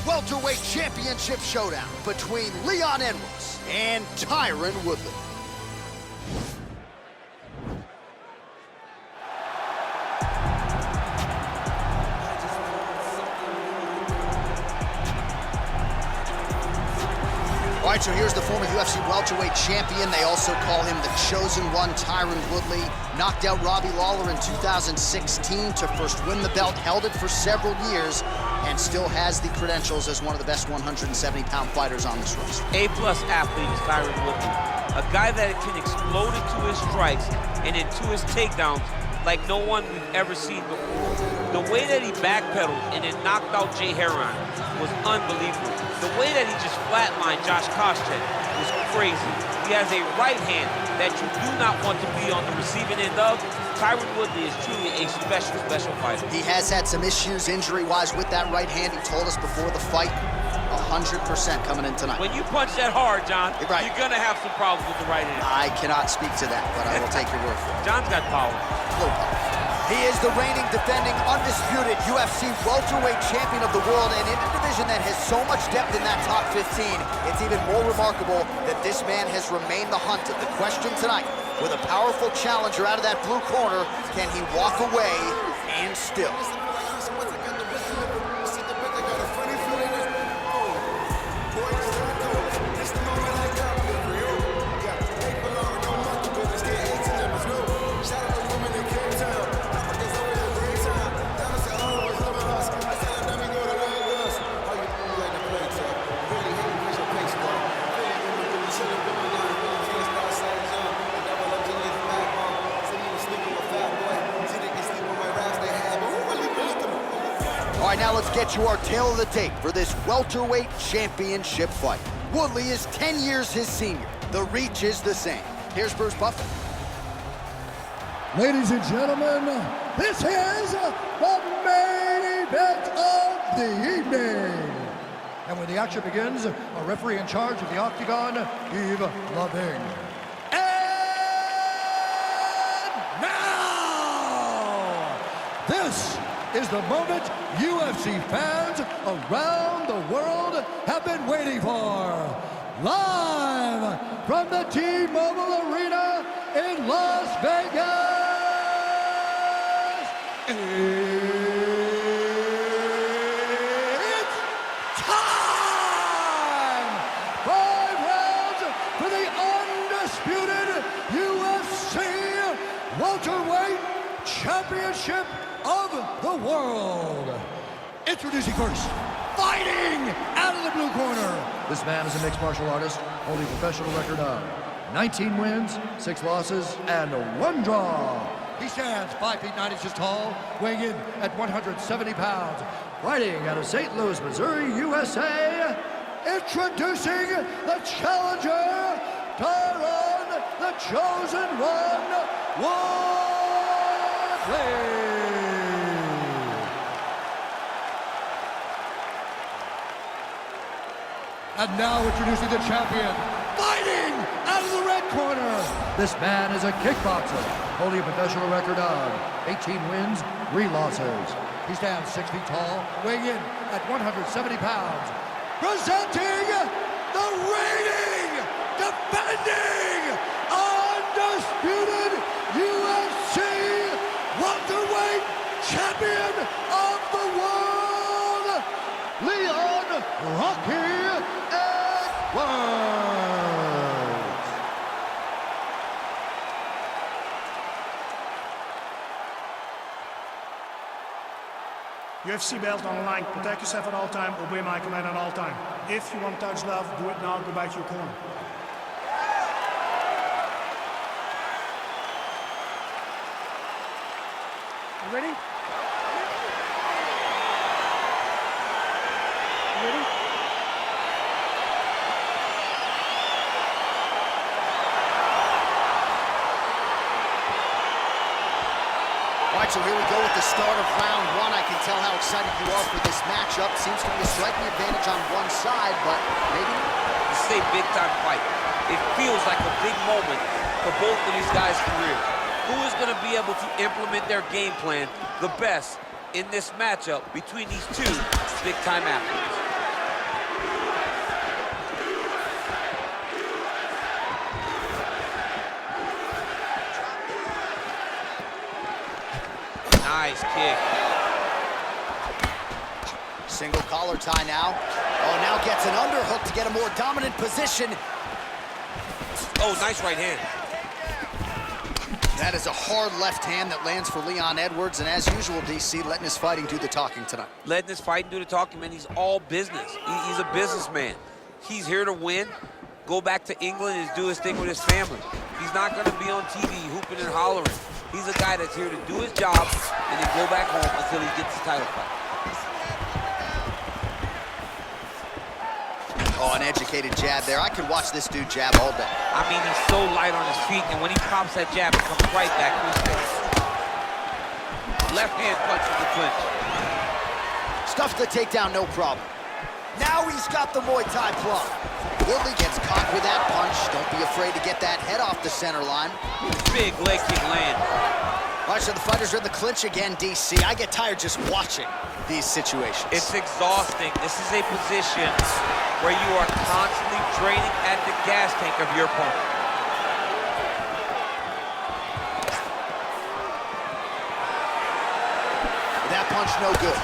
welterweight championship showdown between Leon Edwards and Tyron Woodley. All right, so here's the former UFC welterweight champion. They also call him the Chosen One, Tyron Woodley. Knocked out Robbie Lawler in 2016 to first win the belt, held it for several years, and still has the credentials as one of the best 170-pound fighters on this roster. A-plus athlete is Tyron Woodley. A guy that can explode into his strikes and into his takedowns like no one we've ever seen before. The way that he backpedaled and then knocked out Jay Heron was unbelievable. The way that he just flatlined Josh Koscheck was crazy. He has a right hand that you do not want to be on the receiving end of. Tyron Woodley is truly a special fighter. He has had some issues injury-wise with that right hand. He told us before the fight, 100% coming in tonight. When you punch that hard, John, right, you're gonna have some problems with the right hand. I cannot speak to that, but I will take your word for it. John's got power. Little power. He is the reigning, defending, undisputed UFC welterweight champion of the world, and in a division that has so much depth in that top 15, it's even more remarkable that this man has remained the hunt. The question tonight, with a powerful challenger out of that blue corner, can he walk away and still? All right, now let's get you our tale of the tape for this welterweight championship fight. Woodley is 10 years his senior. The reach is the same. Here's Bruce Buffer. Ladies and gentlemen, this is the main event of the evening. And when the action begins, a referee in charge of the Octagon, Yves Loving. And now, this is the moment UFC fans around the world have been waiting for. Live from the T-Mobile Arena in Las Vegas, it's time! 5 rounds for the undisputed UFC welterweight championship of the world. Introducing first, fighting out of the blue corner. This man is a mixed martial artist, holding a professional record of 19 wins, 6 losses, and 1 draw. He stands 5 feet 9 inches tall, weighing in at 170 pounds. Fighting out of St. Louis, Missouri, USA. Introducing the challenger, Tyron, the Chosen One, Woodley. And now introducing the champion, fighting out of the red corner. This man is a kickboxer, holding a professional record of 18 wins, 3 losses. He stands 6 feet tall, weighing in at 170 pounds. Presenting the reigning, defending, undisputed UFC welterweight champion of the world, Leon Rocky Edwards. UFC belt on the line. Protect yourself at all time. Obey my command at all time. If you want to touch love, do it now. Go back to your corner. You ready? You ready? All right, so here we go with the start of round 1. I can tell how excited you are for this matchup. Seems to be a striking advantage on one side, but maybe not. This is a big-time fight. It feels like a big moment for both of these guys' careers. Who is going to be able to implement their game plan the best in this matchup between these two big-time athletes? Nice kick. Single collar tie now. Oh, now gets an underhook to get a more dominant position. Oh, nice right hand. That is a hard left hand that lands for Leon Edwards, and as usual, DC, letting his fighting do the talking tonight. Letting his fighting do the talking, man. He's all business. He's a businessman. He's here to win, go back to England and do his thing with his family. He's not going to be on TV hooping and hollering. He's a guy that's here to do his job and then go back home until he gets the title fight. Oh, an educated jab there. I could watch this dude jab all day. I mean, he's so light on his feet, and when he pops that jab, it comes right back to his face. Left hand punch in the clinch. Stuffs the takedown, no problem. Now he's got the Muay Thai plug. Woodley gets caught with that punch. Don't be afraid to get that head off the center line. Big leg kick land. All right, so the fighters are in the clinch again, DC. I get tired just watching these situations. It's exhausting. This is a position where you are constantly draining at the gas tank of your opponent. That punch no good.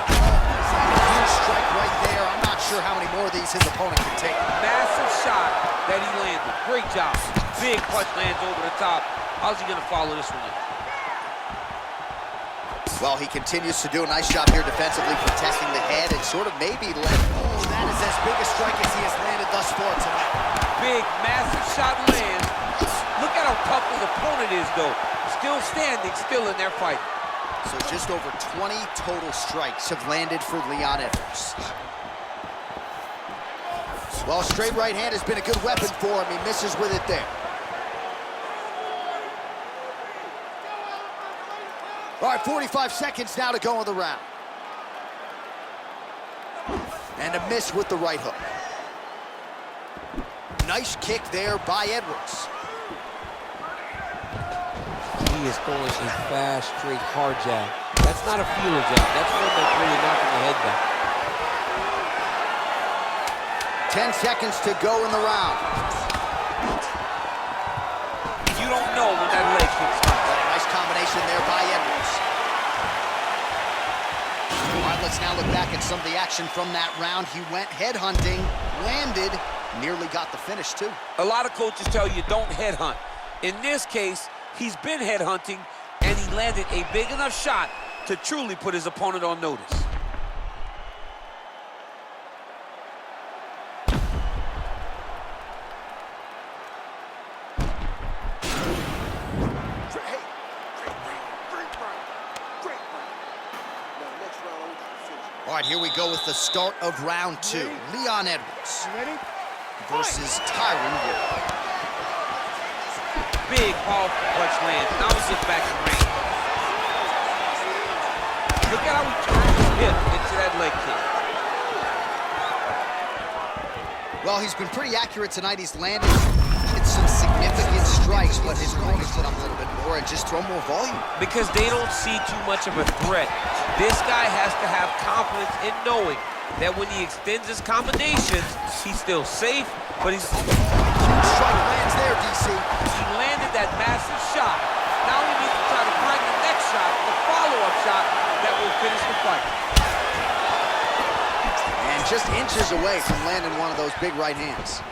Huge strike right there. I'm not sure how many more of these his opponent can take. Massive shot that he landed. Great job. Big punch lands over the top. How's he gonna follow this one in? Well, he continues to do a nice job here defensively, protecting the head and sort of maybe let... Oh, that is as big a strike as he has landed thus far tonight. Big, massive shot lands. Look at how tough his opponent is, though. Still standing, still in their fight. So just over 20 total strikes have landed for Leon Edwards. Well, straight right hand has been a good weapon for him. He misses with it there. All right, 45 seconds now to go in the round. And a miss with the right hook. Nice kick there by Edwards. He is throwing a fast, straight, hard jab. That's not a feeler jab. That's one that's really knocking the head back. 10 seconds to go in the round. You don't know when that leg kicks coming. Nice combination there by Edwards. All right, let's now look back at some of the action from that round. He went headhunting, landed, nearly got the finish too. A lot of coaches tell you don't headhunt. In this case, he's been headhunting, and he landed a big enough shot to truly put his opponent on notice. All right, here we go with the start of round two. Leon Edwards versus Tyron Woodley. Big, powerful punch lands. Now he's just back in range. Look at how he turns his hip into that leg kick. Well, he's been pretty accurate tonight. He's landed some significant strikes, but his opponents put up a little bit more and just throw more volume. Because they don't see too much of a threat. This guy has to have confidence in knowing that when he extends his combinations, he's still safe, but he's... Huge strike lands there, DC. He landed that massive shot. Now he needs to try to find the next shot, the follow-up shot that will finish the fight. And just inches away from landing one of those big right hands.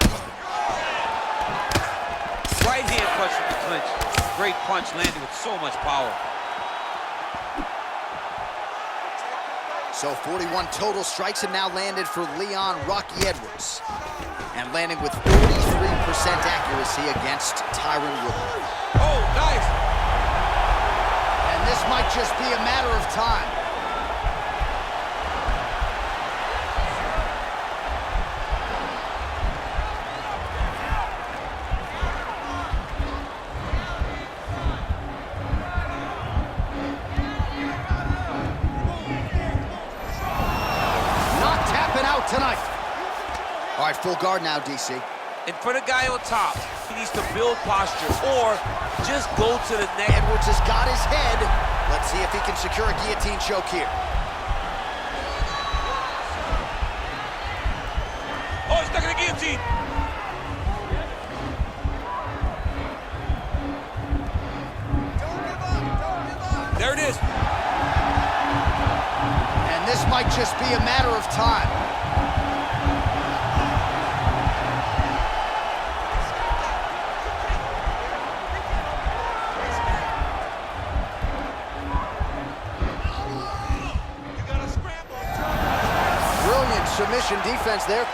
Right hand punch from the clinch. Great punch landed with so much power. So 41 total strikes have now landed for Leon "Rocky" Edwards. And landing with 43% accuracy against Tyron Woodley. Oh, nice. And this might just be a matter of time. Tonight. All right, full guard now, DC. And for the guy on top, he needs to build posture or just go to the neck. Edwards has got his head. Let's see if he can secure a guillotine choke here. Oh, he's stuck in the guillotine. this might just be a matter of time. Brilliant submission defense there.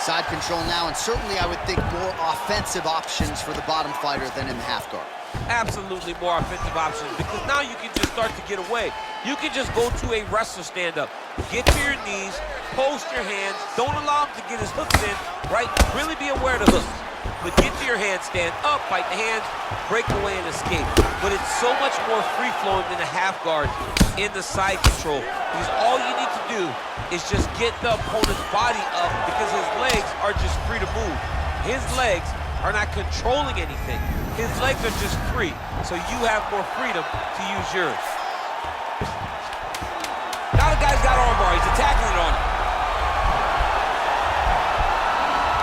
Side control now, and certainly I would think more offensive options for the bottom fighter than in the half guard. Absolutely more offensive options, because now you can just start to get away. You can just go to a wrestler stand-up. Get to your knees, post your hands, don't allow him to get his hooks in, right? Really be aware of the hooks. But get to your hands, stand up, fight the hands, break away and escape. But it's so much more free-flowing than a half guard in the side control, because all you need to do is just get the opponent's body up, because his legs are just free to move. His legs are not controlling anything. His legs are just free, so you have more freedom to use yours. Now the guy's got armbar, he's attacking it on him.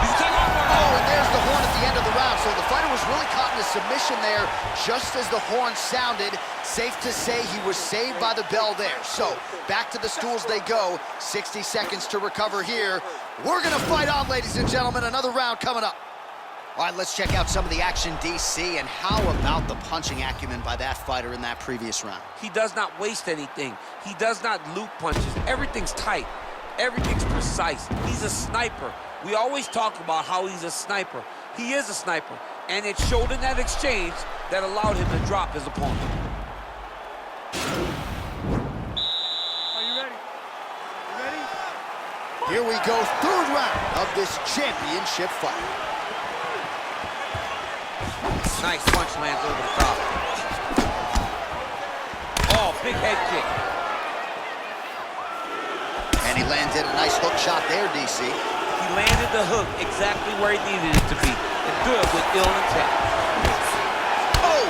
He's attacking armbar. Oh, and there's the horn at the end of the round, so the fighter was really caught in a submission there just as the horn sounded. Safe to say he was saved by the bell there. So, back to the stools they go. 60 seconds to recover here. We're gonna fight on, ladies and gentlemen. Another round coming up. All right, let's check out some of the action, DC, and how about the punching acumen by that fighter in that previous round? He does not waste anything. He does not loop punches. Everything's tight. Everything's precise. He's a sniper. We always talk about how he's a sniper. He is a sniper, and it showed in that exchange that allowed him to drop his opponent. Are you ready? You ready? Here we go, third round of this championship fight. Nice punch lands over the top. Oh, big head kick. And he landed a nice hook shot there, DC. He landed the hook exactly where he needed it to be, and good with ill intent. Oh!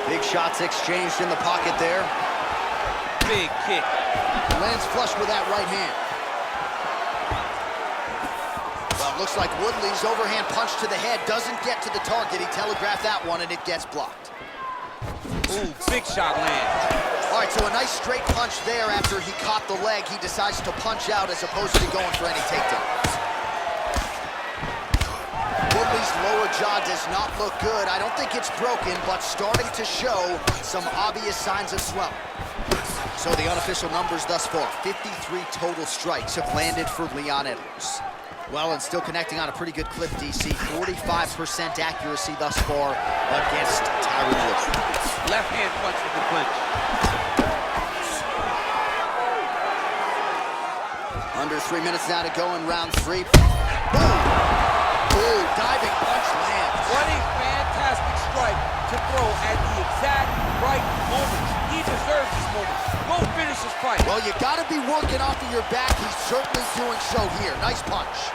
Big shots exchanged in the pocket there. Big kick. Lands flush with that right hand. Well, it looks like Woodley's overhand punch to the head doesn't get to the target. He telegraphed that one, and it gets blocked. Ooh, big shot lands. All right, so a nice straight punch there. After he caught the leg, he decides to punch out as opposed to going for any takedowns. Woodley's lower jaw does not look good. I don't think it's broken, but starting to show some obvious signs of swelling. So the unofficial numbers thus far, 53 total strikes have landed for Leon Edwards. Well, and still connecting on a pretty good clip, DC. 45% accuracy thus far against Tyron Woodley. Left hand punch with the clinch. Under 3 minutes now to go in round 3. Boom! Ooh, diving punch lands. What a fantastic strike to throw at the exact right moment. He deserves this moment. Go finish this fight. Well, you gotta be working off of your back. He's certainly doing so here. Nice punch.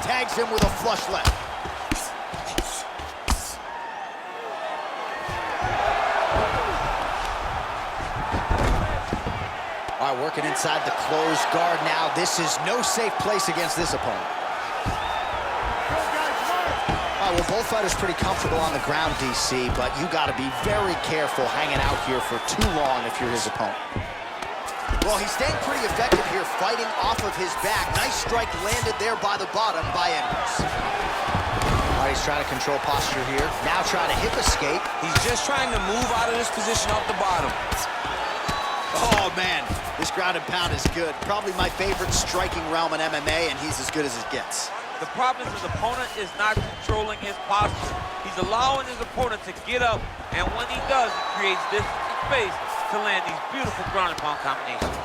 Tags him with a flush left. All right, working inside the closed guard now. This is no safe place against this opponent. All right, well, both fighters pretty comfortable on the ground, DC, but you got to be very careful hanging out here for too long if you're his opponent. Well, he's staying pretty effective here, fighting off of his back. Nice strike landed there by the bottom by Edwards. All right, he's trying to control posture here. Now trying to hip escape. He's just trying to move out of this position off the bottom. Oh, man, this ground and pound is good. Probably my favorite striking realm in MMA, and he's as good as it gets. The problem is his opponent is not controlling his posture. He's allowing his opponent to get up, and when he does, he creates distance and space to land these beautiful ground and pound combinations.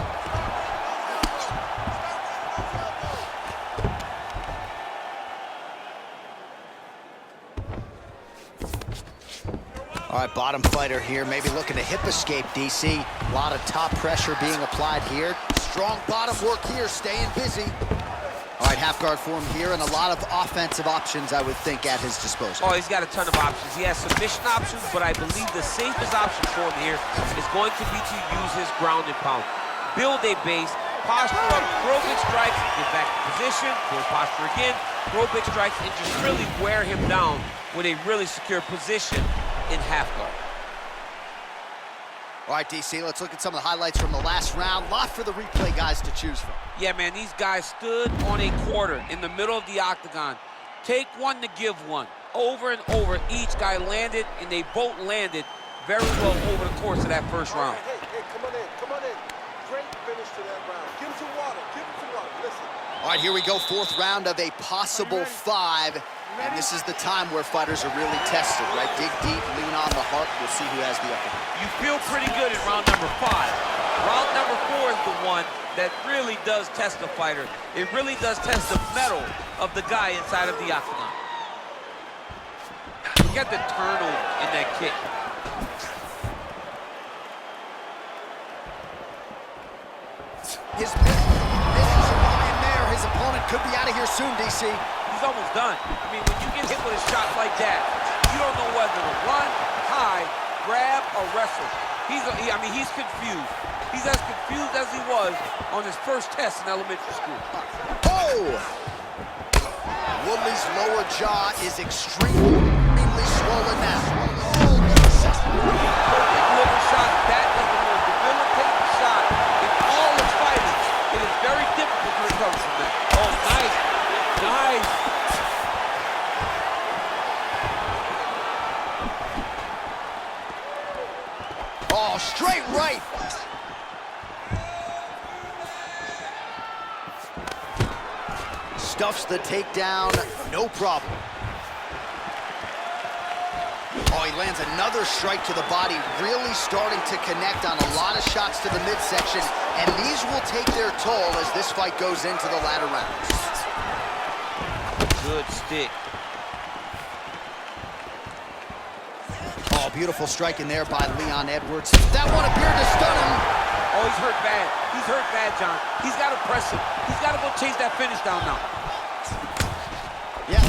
All right, bottom fighter here, maybe looking to hip escape, DC. A lot of top pressure being applied here. Strong bottom work here, staying busy. All right, half guard form here, and a lot of offensive options, I would think, at his disposal. Oh, he's got a ton of options. He has submission options, but I believe the safest option for him here is going to be to use his ground and pound. Build a base, posture up, throw big strikes, get back to position, build posture again, throw big strikes, and just really wear him down with a really secure position in half guard. All right, DC, let's look at some of the highlights from the last round. Lot for the replay guys to choose from. Yeah, man, these guys stood on a quarter in the middle of the octagon. Take one to give one. Over and over, each guy landed, and they both landed very well over the course of that first round. Hey, come on in. Great finish to that round. Give him some water, listen. All right, here we go, fourth round of a possible 5. And this is the time where fighters are really tested, right? Dig deep, lean on the heart. We'll see who has the upper hand. You feel pretty good in round number 5. Round number 4 is the one that really does test the fighter. It really does test the mettle of the guy inside of the octagon. Look at the turnover in that kick. His misses are going in there. His opponent could be out of here soon, DC. He's almost done. I mean, when you get hit with a shot like that, you don't know whether to run, hide, grab, or wrestle. He's confused. He's as confused as he was on his first test in elementary school. Oh! Woodley's lower jaw is extremely swollen now. Perfect liver shot. That is the most debilitating shot in all of fighting. It is very difficult to recover from that. Oh, nice. Nice. Oh, straight right. Stuffs the takedown, no problem. Oh, he lands another strike to the body, really starting to connect on a lot of shots to the midsection, and these will take their toll as this fight goes into the latter rounds. Good stick. Oh, beautiful strike in there by Leon Edwards. That one appeared to stun him. Oh, he's hurt bad. He's hurt bad, John. He's got to press him. He's got to go chase that finish down now. Yeah.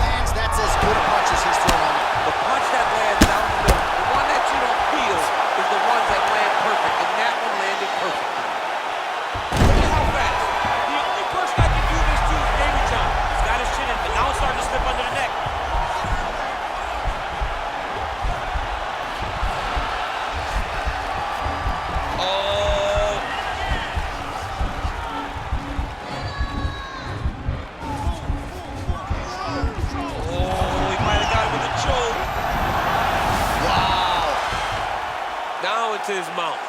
Lands, that's as good a punch as he's thrown on. The punch that lands down the middle, the one that you don't feel, is the ones that land perfect, and that one landed perfect. Look at how fast. The only person I can do this to is David John. He's got his chin in, but now it's starting to slip under the neck. To his mouth.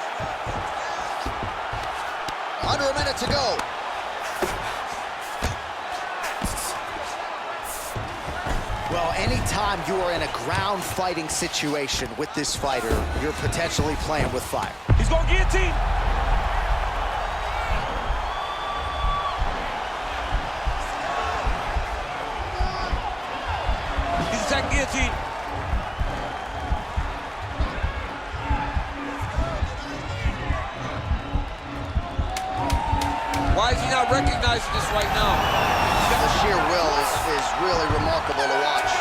Under a minute to go. Well, anytime you are in a ground fighting situation with this fighter, you're potentially playing with fire. He's going guillotine. He's attacking guillotine. Why is he not recognizing this right now? The sheer will is really remarkable to watch.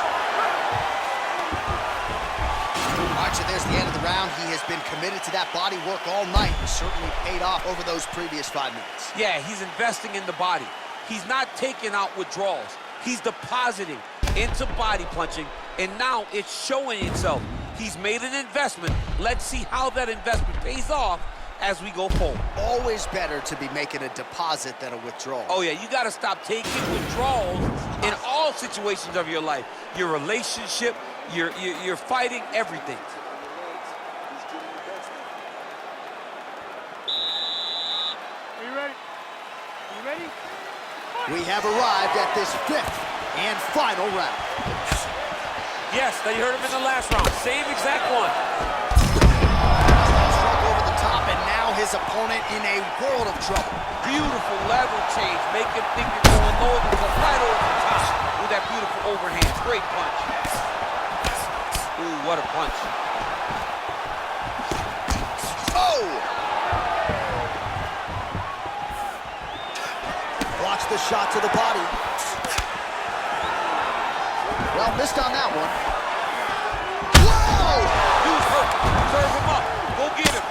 All right, so there's the end of the round. He has been committed to that body work all night. Certainly paid off over those previous 5 minutes. Yeah, he's investing in the body. He's not taking out withdrawals. He's depositing into body punching, and now it's showing itself. He's made an investment. Let's see how that investment pays off as we go forward. Always better to be making a deposit than a withdrawal. Oh yeah, you gotta stop taking withdrawals in all situations of your life. Your relationship, your fighting, everything. Are you ready? Are you ready? We have arrived at this 5th and final round. Yes, now you heard him in the last round. Same exact one. And now his opponent in a world of trouble. Beautiful level change. Make him think you're going low, but come right over the top with that beautiful overhand. Great punch. Ooh, what a punch. Oh! Blocks the shot to the body. Well, missed on that one. Whoa! Dude's hurt. Serve him up. Go get him.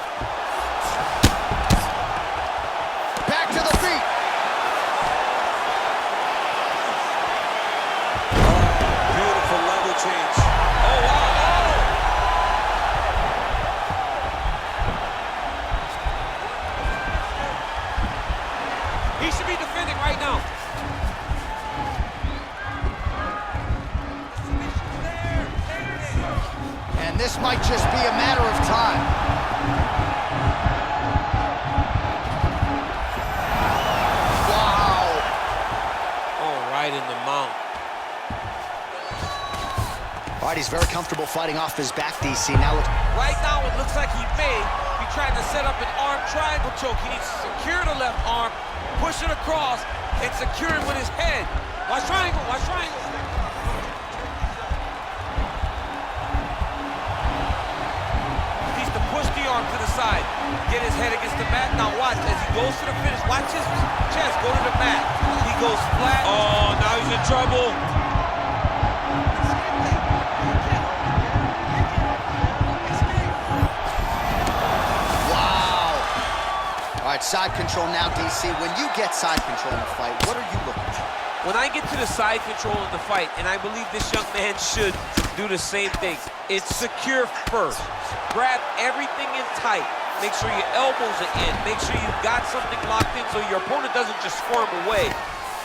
He should be defending right now. And this might just be a matter of time. Wow. Oh, right in the mount. All right, he's very comfortable fighting off his back, DC. Now look. Right now, it looks like he may be trying to set up an arm triangle choke. He needs to secure the left arm, push it across, and secure it with his head. Watch triangle, watch triangle. He needs to push the arm to the side, get his head against the mat. Now watch, as he goes to the finish, watch his chest go to the mat. He goes flat. Oh, now he's in trouble. All right, side control now, DC. When you get side control in a fight, what are you looking for? When I get to the side control in the fight, and I believe this young man should do the same thing, it's secure first. Grab everything in tight. Make sure your elbows are in. Make sure you've got something locked in so your opponent doesn't just squirm away.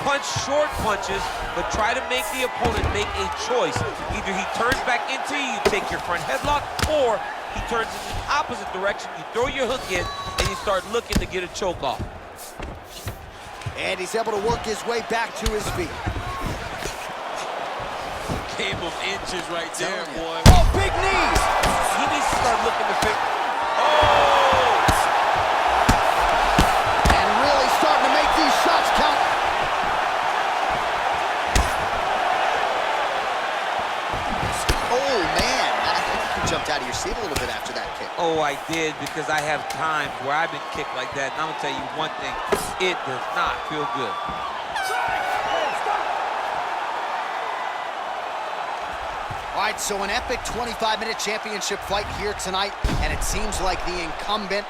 Punch short punches, but try to make the opponent make a choice. Either he turns back into you, you take your front headlock, or he turns in the opposite direction, you throw your hook in, and you start looking to get a choke off. And he's able to work his way back to his feet. Game of inches right there, boy. Oh, big knees! He needs to start looking to pick. Oh! And really starting to make these shots count. Oh, man. You jumped out of your seat a little bit after that kick. Oh, I did, because I have times where I've been kicked like that, and I'm gonna tell you one thing, it does not feel good. All right, so an epic 25-minute championship fight here tonight, and it seems like the incumbent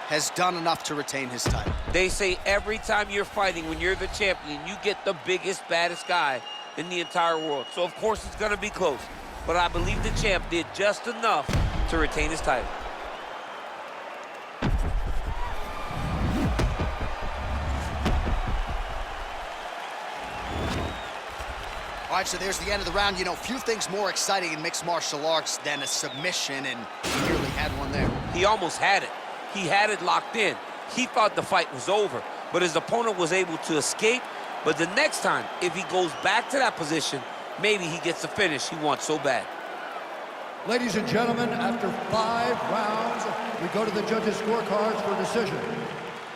has done enough to retain his title. They say every time you're fighting, when you're the champion, you get the biggest, baddest guy in the entire world. So, of course, it's gonna be close. But I believe the champ did just enough to retain his title. All right, so there's the end of the round. You know, few things more exciting in mixed martial arts than a submission, and he nearly had one there. He almost had it. He had it locked in. He thought the fight was over, but his opponent was able to escape. But the next time, if he goes back to that position, maybe he gets the finish he wants so bad. Ladies and gentlemen, after 5 rounds, we go to the judges' scorecards for decision.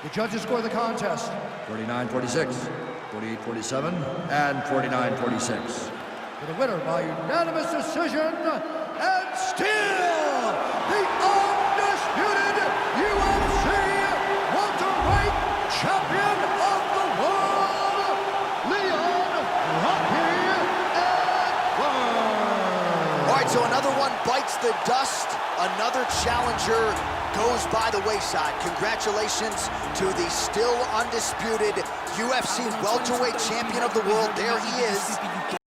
The judges score the contest 49-46, 48-47, and 49-46. For the winner by unanimous decision, and still the undisputed UFC welterweight champion of the world, All right, so another one bites the dust. Another challenger goes by the wayside. Congratulations to the still undisputed UFC welterweight champion of the world. There he is.